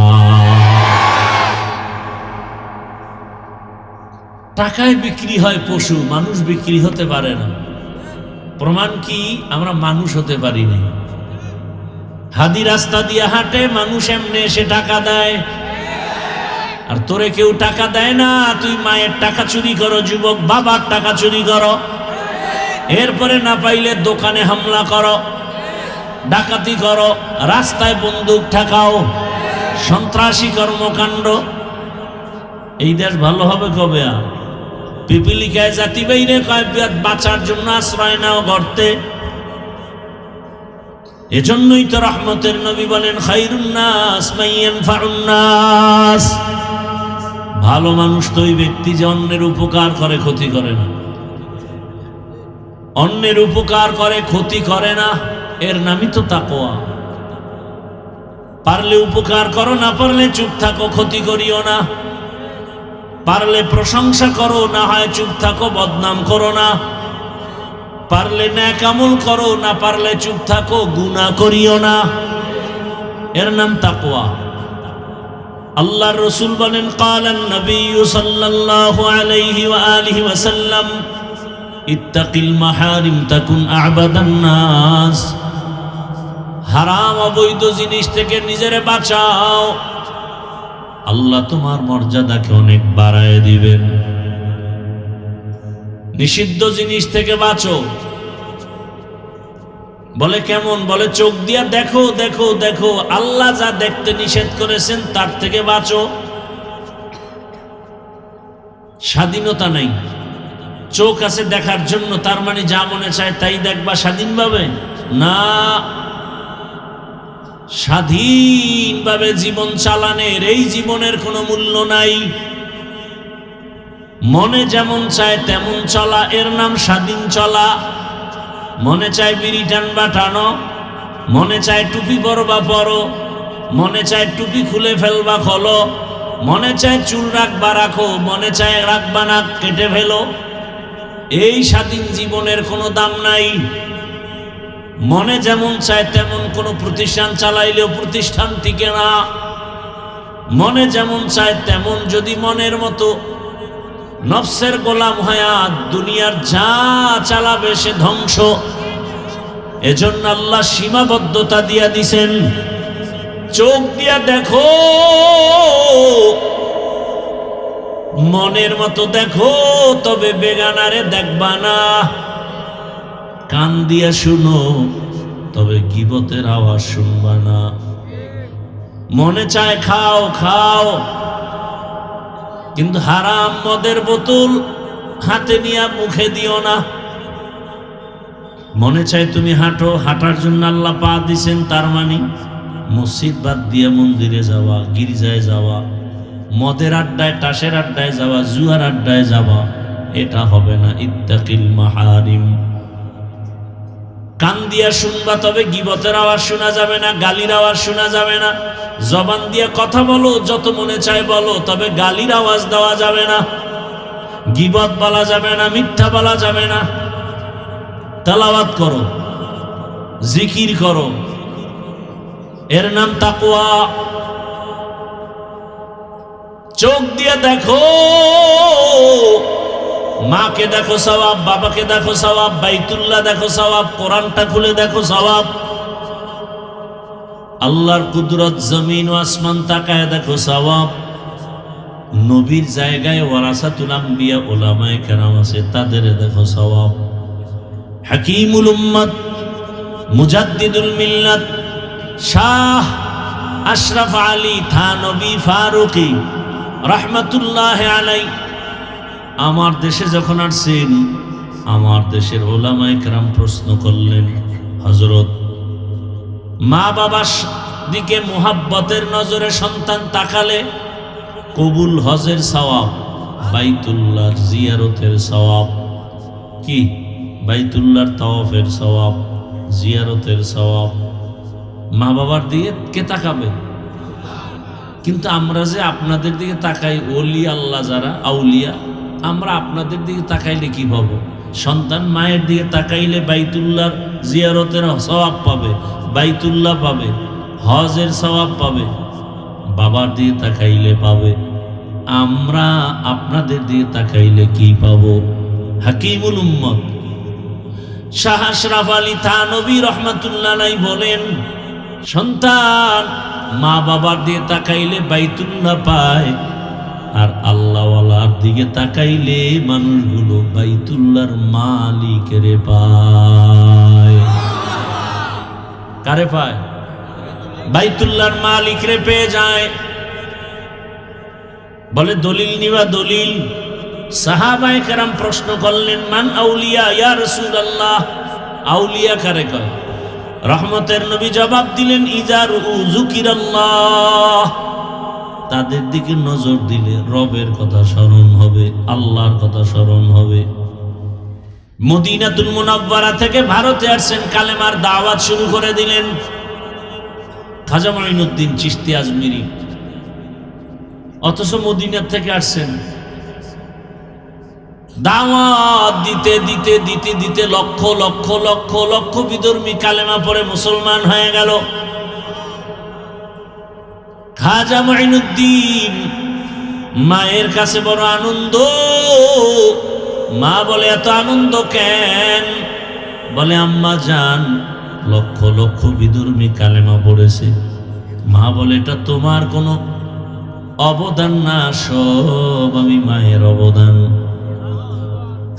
টাকায় বিক্রি হয় পশু, মানুষ বিক্রি হতে পারে না। প্রমাণ কি? আমরা মানুষ হতে পারি না। হাদি রাস্তা দিয়ে হাঁটে মানুষ, এমনি এসে টাকা দেয়। আর তোরে কেউ টাকা দেয় না, তুই মায়ের টাকা চুরি করো, যুবক বাবার টাকা চুরি করো, এরপরে না পাইলে দোকানে হামলা করো, ডাকাতি করো, রাস্তায় বন্দুক ঠেকাও, সন্ত্রাসী কর্মকাণ্ড। এই দেশ ভালো হবে কবে? আর পিপিলিকায় জাতি বাইরে কয় বাঁচার জন্য আশ্রয় নাও গর্তে। এজন্যই তো রহমতের নবী বলেন খায়রুন নাস মান ইয়ানফাউন নাস। ভালো মানুষ তো ওই ব্যক্তি যে অন্যের উপকার করে, ক্ষতি করে না। অন্যের উপকার করে, ক্ষতি করে না, এর নামই তো তাকওয়া। পারলে উপকার করো, না পারলে চুপ থাকো, ক্ষতি করিও না। পারলে প্রশংসা করো, না হয় চুপ থাকো, বদনাম করো না। পারলে নেক আমল করো, না পারলে চুপ থাকো, গুনাহ করিও না। এর নাম তাকওয়া। আল্লাহর রাসূল বলেন ক্বালান নবী সাল্লাল্লাহু আলাইহি ওয়া আলিহি ওয়াসাল্লাম ইত্তাকিল মাহারিম তাকুন আ'বাদান নাস। হারাম অবৈধ জিনিস থেকে নিজেরে বাঁচাও, আল্লাহ তোমার মর্যাদাকে অনেক বাড়ায় দিবেন। নিষিদ্ধ জিনিস থেকে বাঁচো। বলে কেমন? বলে চোখ দিয়া দেখো দেখো দেখো, আল্লাহ যা দেখতে নিষেধ করেছেন তার থেকে বাঁচো। স্বাধীনতা নাই, চোখ আছে দেখার জন্য, তার মানে যা মনে চায় তাই দেখবা স্বাধীনভাবে? না, স্বাধীনভাবে জীবন চালানের এই জীবনের কোনো মূল্য নাই। মনে যেমন চায় তেমন চলা, এর নাম স্বাধীন চলা। মনে চায় বিড়ি টানবা টানো, মনে চায় টুপি পরবা পরো, মনে চায় টুপি খুলে ফেলবা খোলো, মনে চায় চুল রাখবা রাখো, মনে চায় রাখবা না কেটে ফেলো। এই স্বাধীন জীবনের কোনো দাম নাই। মনে যেমন চায় তেমন কোনো প্রতিষ্ঠান চালাইলেও প্রতিষ্ঠান টিকে না। মনে যেমন চায় তেমন যদি মনের মতো নফসের গোলাম হয়া দুনিয়ার যা চালাবে সে ধ্বংস। এজন্য আল্লাহ সীমাবদ্ধতা দিয়া দিছেন। চোখ দিয়া দেখো, মনের মতো দেখো, তবে বেগানারে দেখবা না। কান দিয়া শুনো, তবে গীবতের আওয়াজ শুনবা না। মনে চায় খাও খাও, কিন্তু হারাম মদের বোতল হাতে নিয়ে মুখে দিও না। মনে চায় তুমি হাঁটো, হাঁটার জন্য আল্লাহ পা দিছেন, তার মানে মসজিদ বাদ দিয়ে মন্দিরে যাওয়া, গির্জায় যাওয়া, মদের আড্ডায় টাসের আড্ডায় যাওয়া, জুয়ার আড্ডায় যাওয়া, এটা হবে না। ইত্তাকিল মাহারিম। কান দিয়া শুনবা, তবে গীবতের আওয়াজ শোনা যাবে না, গালির আওয়াজ শোনা যাবে না। জবান দিয়ে কথা বলো, যত মনে চায় বলো, তবে গালির আওয়াজ দেওয়া যাবে না, গীবত বলা যাবে না, মিথ্যা বলা যাবে না। তেলাওয়াত করো, জিকির করো, এর নাম তাকওয়া। চোখ দিয়ে দেখো, মাকে দেখো সওয়াব, বাবাকে দেখো সওয়াব, বাইতুল্লাহ দেখো সওয়াব, কোরআনটা খুলে দেখো সওয়াব, আল্লাহর কুদরত জমিন ও আসমান তাকায় দেখো সওয়াব। নবীর জায়গায় ওয়ারাসাতুল আম্বিয়া উলামায়ে কেরাম আছে, তাদের দেখো সওয়াব। হাকিমুল উম্মত, মুজাদ্দিদুল মিল্লাত, শাহ আশরাফ আলী থানবী ফারুকী রাহমাতুল্লাহ আলাইহি আমার দেশে যখন আসছেন, আমার দেশের উলামায়ে কেরাম প্রশ্ন করলেন, হযরত, মা বাবার দিকে মুহাব্বতের নজরে সন্তান তাকালে কবুল হজের সওয়াব, বাইতুল্লাহর জিয়ারতের সওয়াব, কি বাইতুল্লাহর তাওয়াফের সওয়াব, জিয়ারতের সওয়াব, মা বাবার দিকে কে তাকাবে? কিন্তু আমরা যে আপনাদের দিকে তাকাই, ওলি আল্লাহ যারা আউলিয়া, আমরা আপনাদের দিকে তাকাইলে কি পাবো? সন্তান মায়ের দিকে তাকাইলে বাইতুল্লাহর জিয়ারতের সওয়াব পাবে, বাইতুল্লাহ পাবে, হজের সওয়াব পাবে, বাবার দিকে তাকাইলে পাবে। আমরা আপনাদের দিকে তাকাইলে কি পাবো? হাকিমুল উম্মত শাহ আশরাফ আলী থানবী রাহমাতুল্লাহ আলাইহি বলেন, সন্তান মা বাবার দিকে তাকাইলে বাইতুল্লাহ পায়, আর আল্লাহওয়ালার দিকে তাকাইলে মানুষগুলো বাইতুল্লাহর মালিকের পায়। কারে পায়? বাইতুল্লাহর মালিকরে পেয়ে যায়। বলে দলিল নিবা, দলিল। সাহাবায়ে কেরাম প্রশ্ন করলেন, মান আউলিয়া ইয়া রাসূলুল্লাহ, আউলিয়া কারে কয়? রহমতের নবী জবাব দিলেন, ইজার যুকিরাল্লাহ, তাদের দিকে নজর দিলে রবের কথা স্মরণ হবে, আল্লাহর কথা স্মরণ হবে। মদিনাতুল মুনাওয়ারা থেকে ভারতে আসছেন, কালেমার দাওয়াত শুরু করে দিলেন খাজা মাইনুদ্দিন চিশতি আজমিরি, অথচ মদিনা থেকে আসছেন। দাওয়াত দিতে দিতে দিতে দিতে লক্ষ লক্ষ লক্ষ লক্ষ বিধর্মী কালেমা পড়ে মুসলমান হয়ে গেল। খাজা মাইনুদ্দিন মায়ের কাছে বড় আনন্দ। মা বলে, এত আনন্দ কেন? বলে, আম্মা জান, লক্ষ লক্ষ বিধর্মী কালেমা পড়েছে। মা বলে, এটা তোমার কোনো অবদান না, সব আমি মায়ের অবদান।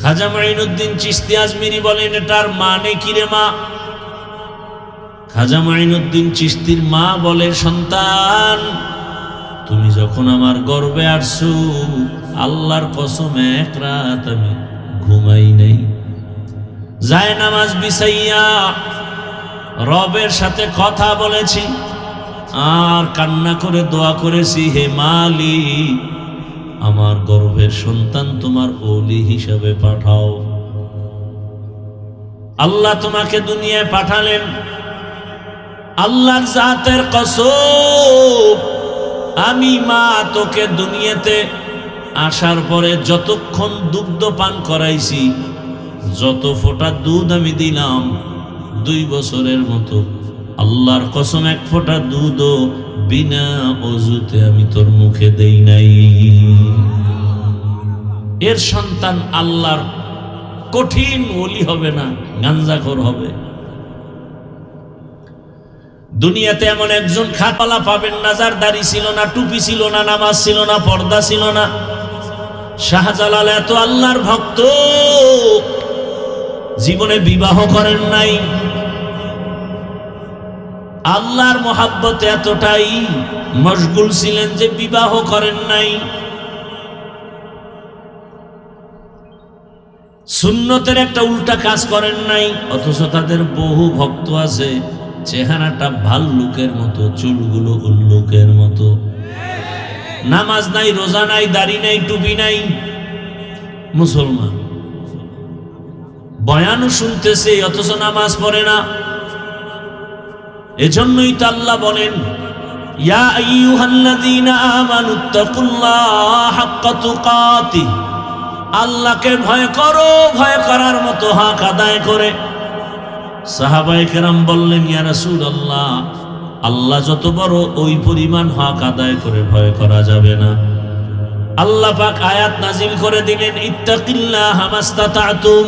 খাজা মাইনুদ্দিন চিশতি আজমিরি বলেন, এটার মানে কি রে মা? খাজা মাইনুদ্দিন চিশতির মা বলে, সন্তান, তুমি যখন আমার গর্ভে আসছো, আল্লাহর কসম এক রাত আমি ঘুমাই নাই, যায় নামাজ বিছাইয়া রবের সাথে কথা বলেছি, আর কান্না করে দোয়া করেছি, হে মালিক, আমার গর্ভের সন্তান তোমার ওলি হিসাবে পাঠাও। আল্লাহ তোমাকে দুনিয়ায় পাঠালেন, আল্লাহর জাতের কসম, আমি মা তোকে দুনিয়াতে আসার পরে যতক্ষণ দুগ্ধ পান করাইছি, যত ফোঁটা দুধ আমি দিলাম 2 বছরের মতো, আল্লাহর কসম এক ফোঁটা দুধও বিনা অজুতে আমি তোর মুখে দেই নাই। এর সন্তান আল্লাহর কঠিন ওলি হবে না, গাঞ্জাখোর হবে। দুনিয়াতে এমন একজন খাতপালা পাবেন না যার দাড়ি ছিল না, টুপি ছিল না, নামাজ ছিল না, পর্দা ছিল না। শাহজালাল এত আল্লাহর ভক্ত, জীবনে বিবাহ করেন নাই, আল্লাহর মহাব্বতে এতটাই মশগুল ছিলেন যে বিবাহ করেন নাই। সুন্নতের একটা উল্টা কাজ করেন নাই, অথচ তাদের বহু ভক্ত আছে, চেহারাটা ভাল্লুকের মতো, চুলগুলো উল্লুকের মতো, নামাজ নাই, রোজা নাই, দাড়ি নাই, টুপি নাই, মুসলমান। বয়ানও শুনতেছে অথচ নামাজ পড়ে না। এজন্যই তো আল্লাহ বলেন, ইয়া আইয়ুহাল্লাযীনা আমানুত্তাকুল্লাহা হাক্কা তুকাতিহ, আল্লাহকে ভয় করো, ভয় করার মতো হক আদায় করে। সাহাবায়ে কেরাম বললেন, ইয়া রাসূলুল্লাহ, আল্লাহ যত বড় ওই পরিমাণ হক আদায় করে ভয় করা যাবে না। আল্লাহ পাক আয়াত নাজিল করে দিলেন, ইত্তাকিল্লাহা মাস্তাতা'তুম,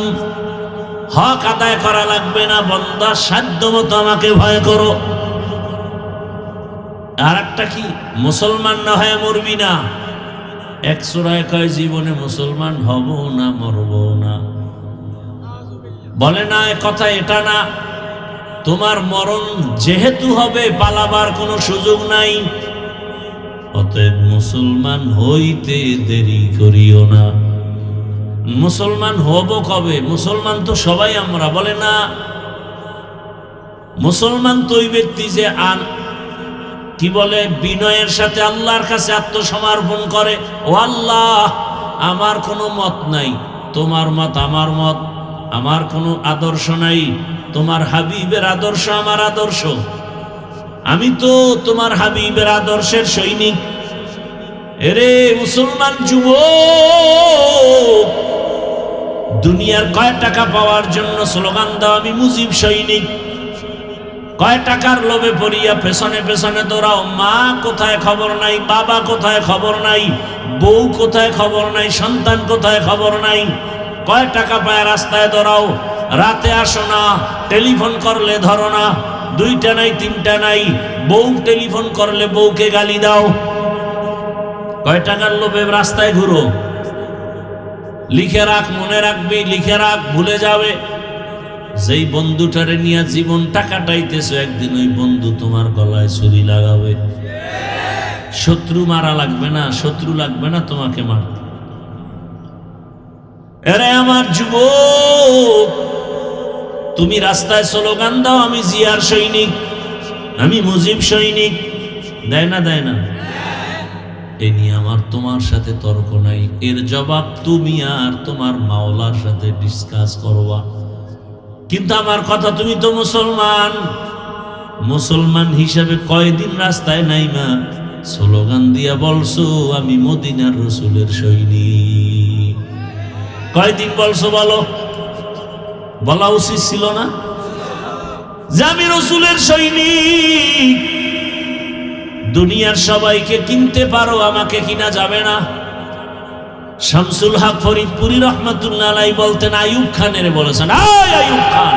হক আদায় করা লাগবে না, বান্দা সাধ্য মতো আমাকে ভয় করো। আর একটা কি, মুসলমান না হয়ে মরবি না। এক সূরায় কয় জীবনে মুসলমান হব না, মরব না। বলে না, কথা এটা না, তোমার মরণ যেহেতু হবে, পালাবার কোনো সুযোগ নাই। অতএব মুসলমান হইতে দেরি করিও না। মুসলমান হব কবে? মুসলমান তো সবাই আমরা, বলে না। মুসলমান তো ওই ব্যক্তি যে কি বলে, বিনয়ের সাথে আল্লাহর কাছে আত্মসমর্পণ করে, ও আল্লাহ, আমার কোনো মত নাই, তোমার মত আমার মত, আমার কোনো আদর্শ নাই, তোমার হাবিবের আদর্শ আমার আদর্শ, আমি তো তোমার হাবিবের আদর্শের সৈনিক। এরে মুসলমান যুবক, দুনিয়ার কয় টাকা পাওয়ার জন্য স্লোগান দাও আমি মুজিব সৈনিক, কয় টাকার লোভে পড়িয়া পেছনে পেছনে দৌড়াও, মা কোথায় খবর নাই, বাবা কোথায় খবর নাই, বউ কোথায় খবর নাই, সন্তান কোথায় খবর নাই। কয় টাকা পায় রাস্তায় দৌড়াও, রাতে আসো না, টেলিফোন করলে ধরো না, দুইটা নাই তিনটা নাই, বউ টেলিফোন করলে বউকে গালি দাও। কয় টাকার লোভে রাস্তায় ঘুরো। লিখে রাখ, মনে রাখবি, লিখে রাখ, ভুলে যাবে। যেই বন্ধুটারে নিয়ে জীবনটা কাটাইতেছো, একদিন ওই বন্ধু তোমার গলায় ছুরি লাগাবে। শত্রু মারা লাগবে না, শত্রু লাগবে না তোমাকে মারতে। এরে আমার যুবক, তুমি রাস্তায় স্লোগান দাও আমি জিয়ার সৈনিক, আমি মুজিব সৈনিক, দেয় না দেয় না? এ নিয়ে আমার তোমার সাথে তর্ক নাই, এর জবাব তুমি আর তোমার মাওলার সাথে ডিসকাস করবা। কিন্তু আমার কথা, তুমি তো মুসলমান, মুসলমান হিসাবে কয়দিন রাস্তায় নাইমা স্লোগান দিয়া বলছো আমি মদিনার রসুলের সৈনিক? কয়দিন বলছো বলো? বলা উচিত ছিল না যে আমি রসুলের সৈনিক? দুনিয়ার সবাইকে কিনতে পারো, আমাকে কিনা যাবে না। শামসুল হক ফরিদপুরি রহমাতুল্লাহ আলাইহি বলতেন, আইয়ুব খানের বলেছেন, আইয়ুব খান,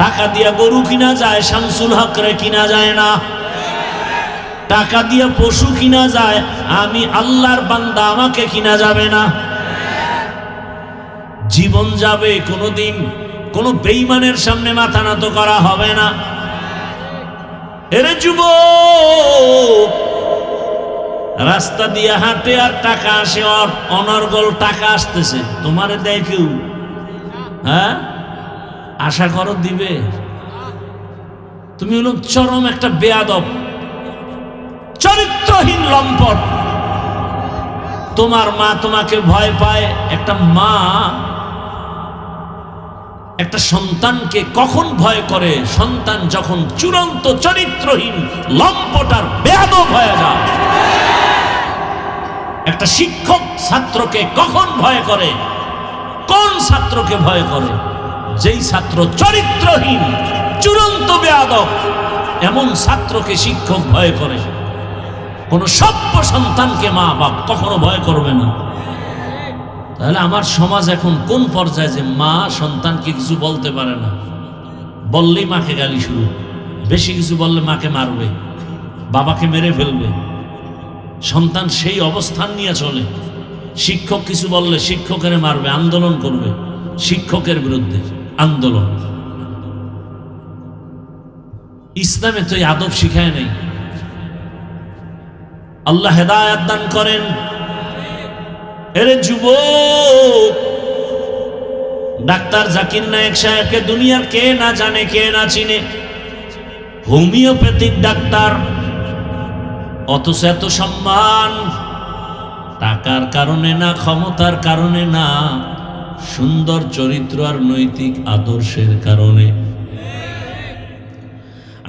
টাকা দিয়া গরু কিনা যায়, শামসুল হক রে কিনা যায় না। টাকা দিয়া পশু কিনা যায়, আমি আল্লাহর বান্দা, আমাকে কিনা যাবে না। জীবন যাবে, কোনোদিন কোনো বেঈমানের সামনে মাথা নত করা হবে না। এরে যুবক, রাস্তা দিয়ে হাঁটে আর টাকা আসে, অনর্গল টাকা আসতেছে, তোমারে দেয় কেউ? হ্যাঁ, আশা করো দিবে? তুমি হলো চরম একটা বেয়াদব, চরিত্রহীন লম্পট। তোমার মা তোমাকে ভয় পায়। একটা মা একটা সন্তানকে কখন ভয় করে? সন্তান যখন চূড়ান্ত চরিত্রহীন লম্পট আর বেয়াদব হয়ে যায়। একটা শিক্ষক ছাত্রকে কখন ভয় করে? কোন ছাত্রকে ভয় করে? যেই ছাত্র চরিত্রহীন, চূড়ান্ত বেয়াদব, এমন ছাত্রকে শিক্ষক ভয় করে। কোন সভ্য সন্তানকে মা বাপ কখনো ভয় করবে না। তাহলে আমার সমাজ এখন কোন পর্যায়ে যে মা সন্তানকে কিছু বলতে পারে না, বললেই মাকে গালি শুরু, বেশি কিছু বললে মাকে মারবে, বাবাকে মেরে ফেলবে। সন্তান সেই অবস্থান নিয়ে চলে। শিক্ষক কিছু বললে শিক্ষকের মারবে, আন্দোলন করবে, শিক্ষকের বিরুদ্ধে আন্দোলন। ইসলামে তো এই আদব শিখায় নেই। আল্লাহ হেদায়েত দান করেন। এরে যুবক, ডাক্তার জাকির নায়েক সাহেবকে দুনিয়ার কে না জানে, কে না চিনে? হোমিওপ্যাথিক ডাক্তার, অথচ এত সম্মান। টাকার কারণে না, ক্ষমতার কারণে না, সুন্দর চরিত্র আর নৈতিক আদর্শের কারণে।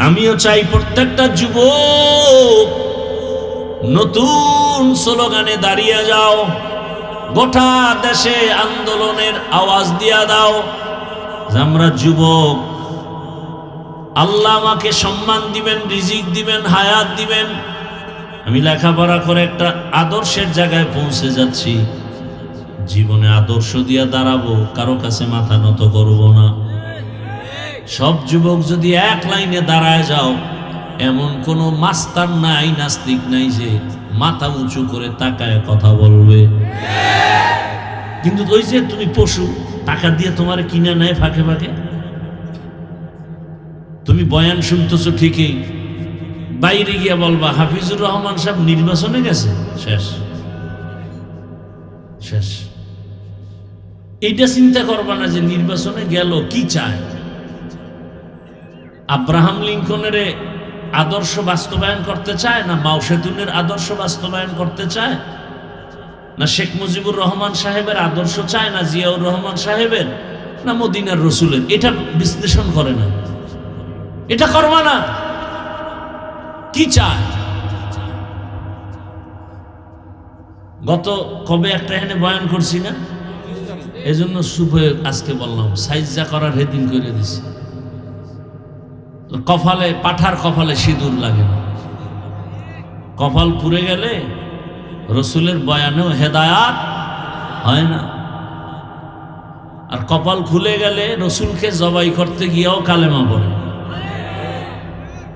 আমিও চাই প্রত্যেকটা যুবক নতুন স্লোগানে দাঁড়িয়ে যাও, গোটা দেশে আন্দোলনের আওয়াজ দিয়া দাও যে আমরা যুবক, আল্লাহ আমাকে সম্মান দিবেন, রিজিক দিবেন, হায়াত দিবেন, আমি লেখাপড়া করে একটা আদর্শের জায়গায় পৌঁছে যাচ্ছি, জীবনে আদর্শ দিয়া দাঁড়াবো, কারো কাছে মাথা নত করব না। সব যুবক যদি এক লাইনে দাঁড়ায় যাও, এমন কোনো মাস্তার নাই, নাস্তিক নাই যে মাথা উঁচু করে তাকায় কথা বলবে। কিন্তু ওই যে তুমি পশু, টাকা দিয়ে তোমার কিনে নেয় ফাঁকে ফাঁকে, তুমি বয়ান শুনতেছো ঠিকই, বাইরে গিয়া বলবা হাফিজুর রহমান সাহেব নির্বাচনে গেছে, শেষ শেষ। এইটা চিন্তা করবা না যে নির্বাচনে গেল কি চায়। আব্রাহাম লিঙ্কনের আদর্শ বাস্তবায়ন করতে চায়, না মাও সেতুনের আদর্শ বাস্তবায়ন করতে চায়, না শেখ মুজিবুর রহমান সাহেবের আদর্শ চায়, না জিয়াউর রহমান সাহেবের, না মদিনার রসুলের? এটা বিশ্লেষণ করে না, এটা করবা না। কি চায়? গত কবে একটা এখানে বয়ান করছি না, এজন্য সুপে আজকে বললাম, সাইজা করার হেদিন করে দিছি। কপালে, পাঠার কপালে সিঁদুর লাগে না, কপাল পুড়ে গেলে রসুলের বয়ানেও হেদায়াত হয় না, আর কপাল খুলে গেলে রসুলকে জবাই করতে গিয়েও কালেমা পড়ে।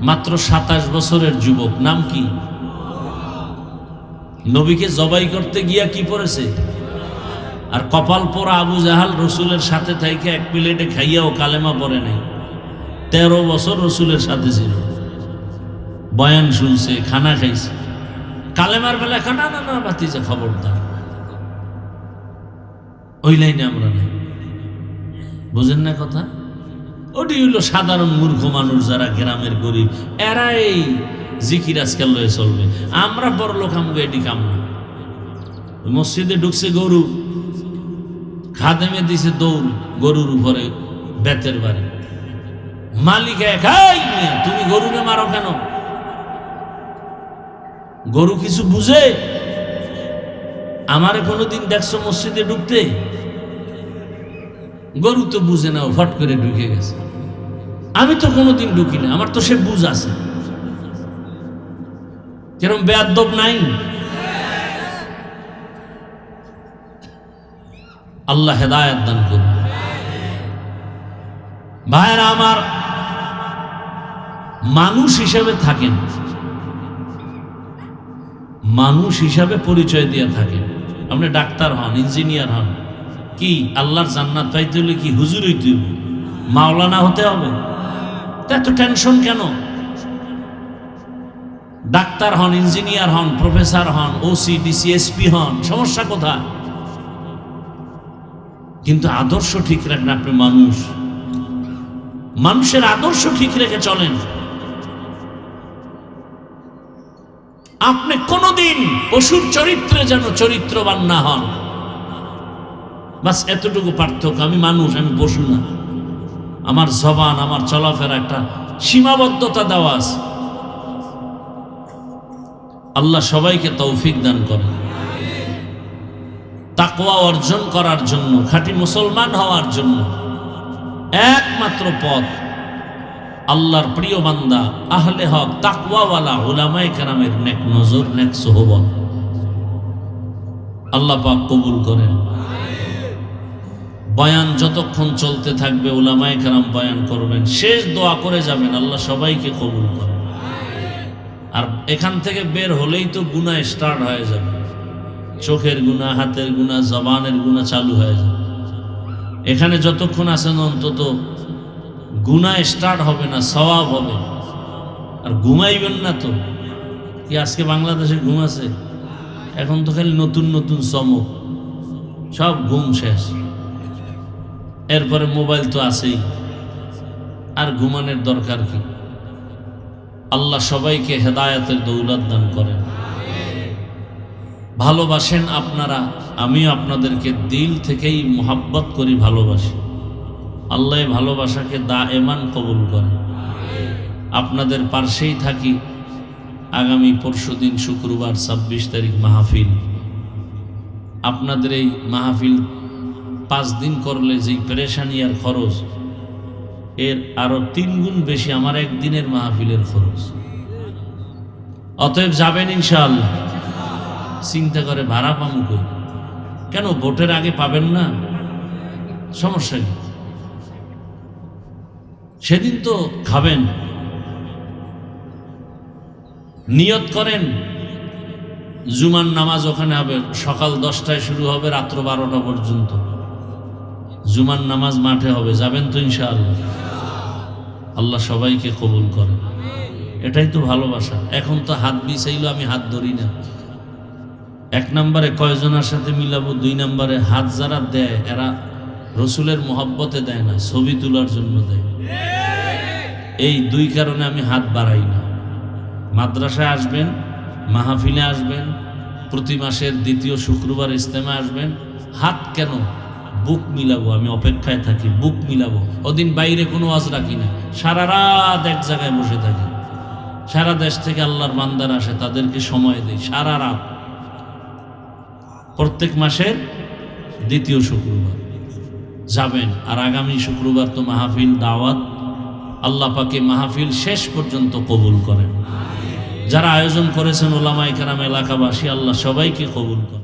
মাত্র 27 বছরের যুবক, নাম কি? নবীকে জবাই করতে গিয়া কি পড়েছে? আর কপাল পোড়া আবু জাহাল রসুলের সাথে থেকে এক প্লেটে খাইয়াও কালেমা পড়ে নাই। 13 বছর রসুলের সাথে ছিল, বয়ান শুনছে, খানা খাইছে, কালেমার বেলা খানা না না বাতিছে, খবরদার। ওই লাইনে আমরা নাই, বুঝেন না কথা? ওটি হইল সাধারণ মূর্খ মানুষ, যারা গ্রামের গরিব, এরা এই জিকির আজকাল লয়ে চলবে। আমরা বড় লোক, আমাকে এটি কাম না। মসজিদে ঢুকছে গরু, খাদেমে দিছে দৌড় গরুর উপরে বেতের বাড়ি, মালিক একাই, তুমি গরুকে মারো কেন? গরু কিছু বুঝে? আমারে কোনোদিন দেখছো মসজিদে ঢুকতে? গরু তো বুঝে না, ফট করে ঢুকে গেছে। আমি তো কোনোদিন ঢুকি না, আমার তো সে বুঝ আছে। কিরম বেয়াদব নাই? আল্লাহ হেদায়েত দান করুন। ভাইরা আমার, মানুষ হিসাবে থাকেন, মানুষ হিসাবে পরিচয় দিয়ে থাকেন। আপনি ডাক্তার হন, ইঞ্জিনিয়ার হন, কি আল্লাহর জান্নাত পাইতে হলে কি হুজুর হইতে হবে, মাওলানা হতে হবে? এত টেনশন কেন? ডাক্তার হন, ইঞ্জিনিয়ার হন, প্রফেসর হন, ওসি, ডিসি, এসপি হন, সমস্যা কোথায়? কিন্তু আদর্শ ঠিক রাখেন। আপনি মানুষ, মানুষের আদর্শ ঠিক রেখে চলেন। আপনি কোনদিন পশুর চরিত্রে যেন চরিত্রবান না হন, বাস এতটুকু পার্থক্য। আমি মানুষ, আমি পশু না। আমার জবান, আমার চলাফেরা একটা সীমাবদ্ধতা দেওয়া আছে। আল্লাহ সবাইকে তৌফিক দান করেন। তাকওয়া অর্জন করার জন্য, খাঁটি মুসলমান হওয়ার জন্য একমাত্র পথ আল্লাহর প্রিয় বান্দা, আহলে হক, তাকওয়াওয়ালা উলামায়ে কেরামের নেক নজর, নেক সোহবত। আল্লাহ পাক কবুল করেন। বয়ান যতক্ষণ চলতে থাকবে, উলামায়ে কেরাম বয়ান করবেন, শেষ দোয়া করে যাবেন, আল্লাহ সবাইকে কবুল করেন। আর এখান থেকে বের হলেই তো গুনাহ স্টার্ট হয়ে যাবে। চোখের গুনাহ, হাতের গুনাহ, জবানের গুনাহ চালু হয়ে যাবে। এখানে যতক্ষণ আছেন অন্তত গুনাহ স্টার্ট হবে না, সওয়াব হবে। আর ঘুমাইবেন না তো। কি আজকে বাংলাদেশে ঘুম আছে? এখন তো খালি নতুন নতুন চমক, সব ঘুম শেষ। এরপরে মোবাইল তো আছেই, আর ঘুমানোর দরকার কি? আল্লাহ সবাইকে হেদায়েতের দৌলত দান করেন। ভালোবাসেন আপনারা, আমিও আপনাদেরকে দিল থেকেই মোহাব্বত করি, ভালোবাসি। আল্লাহ ভালোবাসাকে দায়েমান কবুল করে। আপনাদের পার্শ্বেই থাকি। আগামী পরশুদিন শুক্রবার 26 তারিখ মাহফিল। আপনাদের এই মাহফিল 5 দিন করলে যেই পেরেশানি আর খরচ, এর আরো 3 গুণ বেশি আমার একদিনের মাহফিলের খরচ। অতএব যাবেন ইনশাআল্লাহ। চিন্তা করে ভাড়া পামু কই? কেন ভোটের আগে পাবেন না? সমস্যা কি? সেদিন তো খাবেন। নিয়ত করেন জুমার নামাজ ওখানে হবে, সকাল 10টায় শুরু হবে, রাত্র 12টা পর্যন্ত জুমার নামাজ মাঠে হবে। যাবেন তো ইনশাআল্লাহ? আল্লাহ সবাইকে কবুল করে। এটাই তো ভালোবাসা। এখন তো হাত বিছাইলো, আমি হাত ধরি না। 1 নম্বরে কয়জনের সাথে মিলাবো, 2 নম্বরে হাত যারা দেয় এরা রসুলের মোহাব্বতে দেয় না, ছবি তোলার জন্য দেয়। এই 2 কারণে আমি হাত বাড়াই না। মাদ্রাসায় আসবেন, মাহফিলে আসবেন, প্রতি মাসের 2য় শুক্রবার ইজতেমা আসবেন। হাত কেন? বুক মিলাবো। আমি অপেক্ষায় থাকি, বুক মিলাবো। ওদিন বাইরে কোনো ওয়াজ রাখি না, সারা রাত এক জায়গায় বসে থাকি। সারা দেশ থেকে আল্লাহর বান্দার আসে, তাদেরকে সময় দেই সারা রাত। প্রত্যেক মাসের 2য় শুক্রবার যাবেন। আর আগামী শুক্রবার তো মাহফিল, দাওয়াত। আল্লাহ পাকে মাহফিল শেষ পর্যন্ত কবুল করেন। যারা আয়োজন করেছেন ওলামায়ে কেরাম, এলাকাবাসী, আল্লাহ সবাইকে কবুল করেন।